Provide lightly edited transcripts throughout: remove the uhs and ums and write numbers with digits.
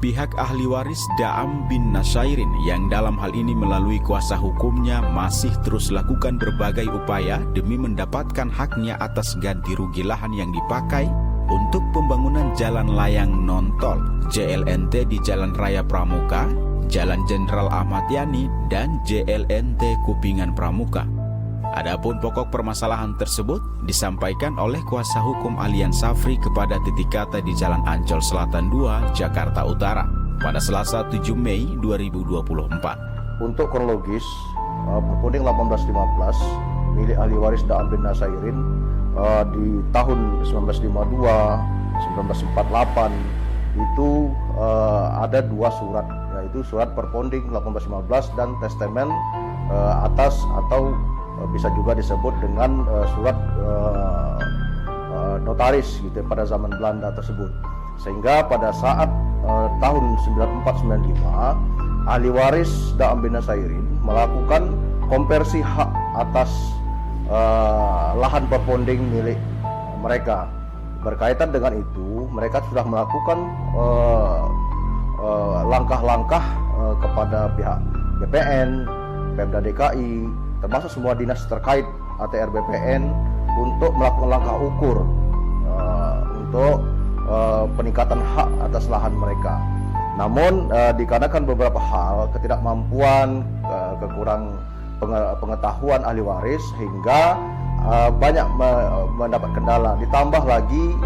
Pihak ahli waris Daam bin Nasairin yang dalam hal ini melalui kuasa hukumnya masih terus lakukan berbagai upaya demi mendapatkan haknya atas ganti rugi lahan yang dipakai untuk pembangunan jalan layang non-tol JLNT di Jalan Raya Pramuka, Jalan Jenderal Ahmad Yani, dan JLNT Kupingan Pramuka. Adapun pokok permasalahan tersebut disampaikan oleh kuasa hukum Alian Safri kepada titik kata di Jalan Ancol Selatan 2, Jakarta Utara pada Selasa 7 Mei 2024. Untuk kronologis, perpunding 1815 milik ahli waris Daam bin Nasairin di tahun 1952, 1948 itu ada dua surat, yaitu surat perpunding 1815 dan testamen atas atau bisa juga disebut dengan surat notaris gitu pada zaman Belanda tersebut. Sehingga pada saat tahun 9495 ahli waris Daam bin Nasairin melakukan konversi hak atas lahan perpunding milik mereka. Berkaitan dengan itu, mereka sudah melakukan langkah-langkah kepada pihak BPN, Pemda DKI, termasuk semua dinas terkait ATR BPN untuk melakukan langkah ukur untuk peningkatan hak atas lahan mereka. Namun dikarenakan beberapa hal, ketidakmampuan, kekurang pengetahuan ahli waris, sehingga banyak mendapat kendala. Ditambah lagi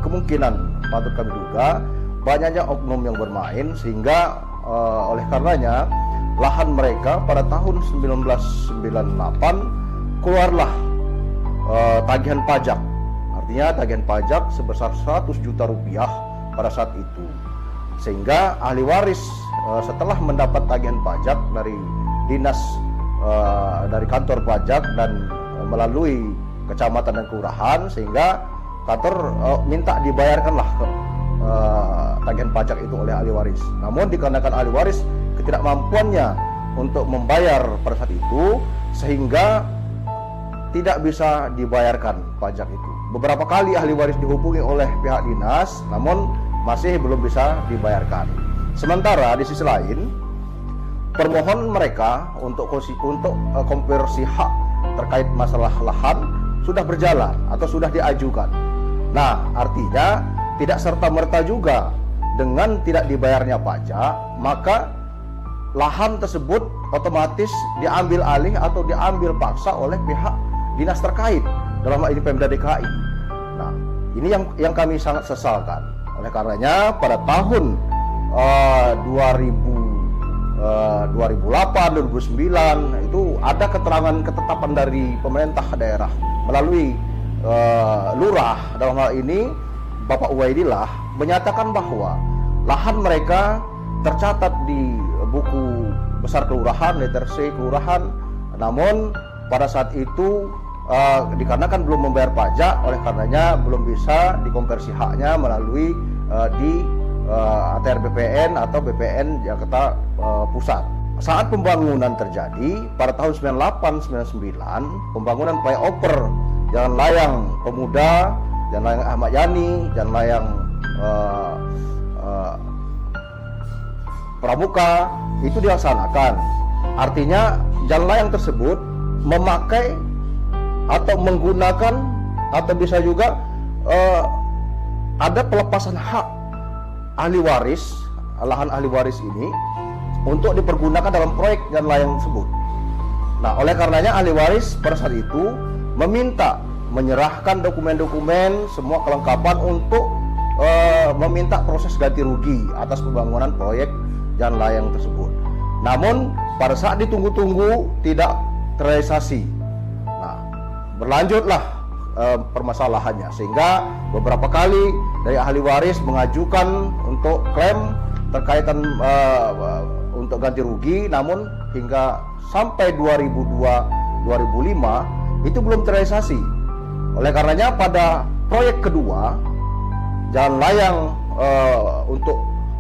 kemungkinan patut kami duga banyaknya oknum yang bermain, sehingga oleh karenanya lahan mereka pada tahun 1998 keluarlah tagihan pajak. Artinya tagihan pajak sebesar 100 juta rupiah pada saat itu. Sehingga ahli waris setelah mendapat tagihan pajak dari dinas, dari kantor pajak dan melalui kecamatan dan kelurahan, sehingga kantor minta dibayarkanlah tagihan pajak itu oleh ahli waris. Namun dikarenakan ahli waris ketidakmampuannya untuk membayar pada saat itu, sehingga tidak bisa dibayarkan pajak itu. Beberapa kali ahli waris dihubungi oleh pihak dinas, namun masih belum bisa dibayarkan. Sementara di sisi lain, permohonan mereka untuk konversi hak terkait masalah lahan sudah berjalan atau sudah diajukan. Nah, artinya tidak serta-merta juga dengan tidak dibayarnya pajak, maka lahan tersebut otomatis diambil alih atau diambil paksa oleh pihak dinas terkait, dalam hal ini Pemda DKI. Nah, ini yang kami sangat sesalkan. Oleh karenanya pada tahun 2008, 2009 itu ada keterangan ketetapan dari pemerintah daerah melalui lurah, dalam hal ini Bapak Uwaidillah, menyatakan bahwa lahan mereka tercatat di buku besar kelurahan, letter C kelurahan, namun pada saat itu dikarenakan belum membayar pajak, oleh karenanya belum bisa dikonversi haknya melalui di ATR BPN atau BPN Jakarta Pusat. Saat pembangunan terjadi pada tahun 98-99, pembangunan flyover Jalan Layang Pemuda, Jalan Layang Ahmad Yani, Jalan Layang Pramuka itu dilaksanakan. Artinya jalan layang tersebut memakai atau menggunakan atau bisa juga ada pelepasan hak ahli waris, lahan ahli waris ini untuk dipergunakan dalam proyek jalan layang tersebut. Nah, oleh karenanya ahli waris pada saat itu meminta menyerahkan dokumen-dokumen, semua kelengkapan untuk meminta proses ganti rugi atas pembangunan proyek jalan layang tersebut. Namun pada saat ditunggu-tunggu tidak terrealisasi. Nah, berlanjutlah permasalahannya, sehingga beberapa kali dari ahli waris mengajukan untuk klaim terkaitan untuk ganti rugi, namun hingga sampai 2002-2005 itu belum terrealisasi. Oleh karenanya pada proyek kedua jalan layang untuk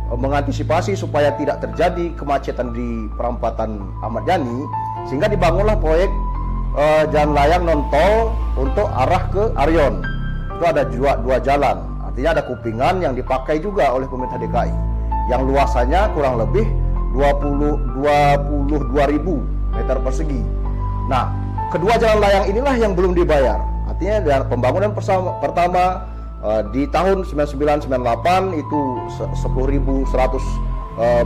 mengantisipasi supaya tidak terjadi kemacetan di perempatan Ahmad Yani, sehingga dibangunlah proyek jalan layang non tol untuk arah ke Aryon. Itu ada dua jalan, artinya ada Kupingan yang dipakai juga oleh pemerintah DKI. yang luasannya kurang lebih 22.000 meter persegi. Nah, kedua jalan layang inilah yang belum dibayar. Artinya dari pembangunan pertama di tahun 99-98 itu 10.100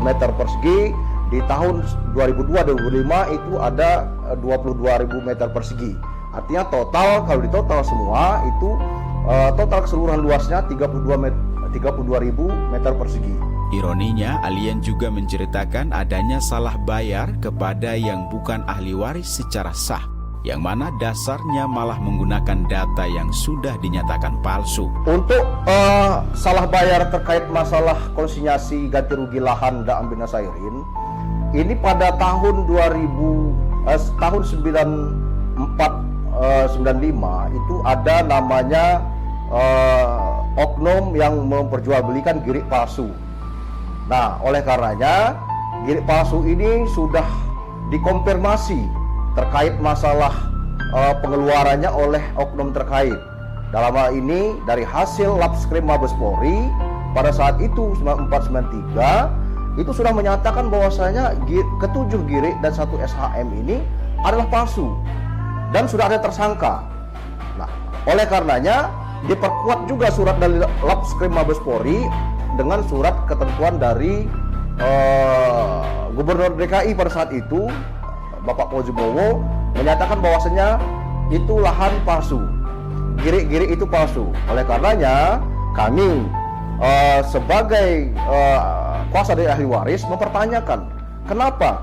meter persegi. Di tahun 2002-2005 itu ada 22.000 meter persegi. Artinya total, kalau ditotal semua itu total keseluruhan luasnya 32.000 meter persegi. Ironinya, Alien juga menceritakan adanya salah bayar kepada yang bukan ahli waris secara sah, yang mana dasarnya malah menggunakan data yang sudah dinyatakan palsu. Untuk salah bayar terkait masalah konsinyasi ganti rugi lahan Da'am bin Nasairin, ini pada tahun 95 itu ada namanya oknum yang memperjualbelikan girik palsu. Nah, oleh karenanya girik palsu ini sudah dikonfirmasi terkait masalah pengeluarannya oleh oknum terkait. Dalam hal ini dari hasil Labskrim Mabes Polri pada saat itu 9493 itu sudah menyatakan bahwasanya ketujuh girik dan 1 SHM ini adalah palsu dan sudah ada tersangka. Nah, oleh karenanya diperkuat juga surat dari Labskrim Mabes Polri dengan surat ketentuan dari Gubernur DKI pada saat itu, Bapak Fauzi Bowo, menyatakan bahwasanya itu lahan palsu, girik-girik itu palsu. Oleh karenanya kami sebagai kuasa dari ahli waris mempertanyakan kenapa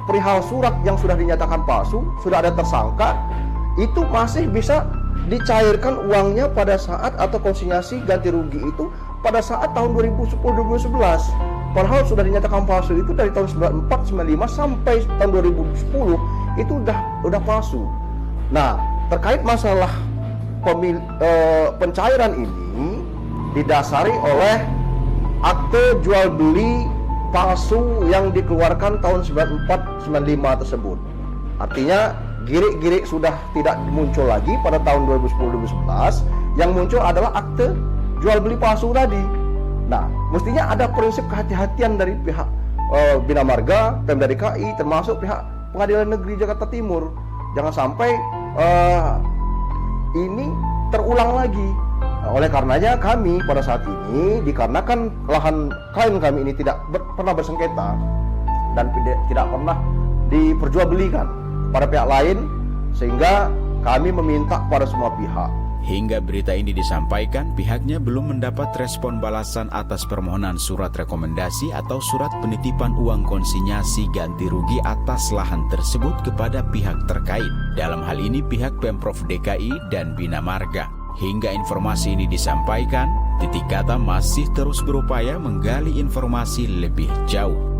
perihal surat yang sudah dinyatakan palsu, sudah ada tersangka, itu masih bisa dicairkan uangnya pada saat atau konsinyasi ganti rugi itu pada saat tahun 2010-2011. Padahal sudah dinyatakan palsu itu dari tahun 94-95 sampai tahun 2010 itu udah palsu. Nah, terkait masalah pencairan ini didasari oleh akte jual beli palsu yang dikeluarkan tahun 94-95 tersebut. Artinya girik-girik sudah tidak muncul lagi pada tahun 2010-2011, yang muncul adalah akte jual beli palsu tadi. Nah, mestinya ada prinsip kehati-hatian dari pihak Bina Marga, Pemda DKI, termasuk pihak Pengadilan Negeri Jakarta Timur. Jangan sampai ini terulang lagi. Nah, oleh karenanya kami pada saat ini, dikarenakan lahan klien kami ini tidak pernah bersengketa dan tidak pernah diperjualbelikan pada pihak lain, sehingga kami meminta kepada semua pihak. Hingga berita ini disampaikan, pihaknya belum mendapat respon balasan atas permohonan surat rekomendasi atau surat penitipan uang konsinyasi ganti rugi atas lahan tersebut kepada pihak terkait. Dalam hal ini pihak Pemprov DKI dan Bina Marga. Hingga informasi ini disampaikan, Titik Kata masih terus berupaya menggali informasi lebih jauh.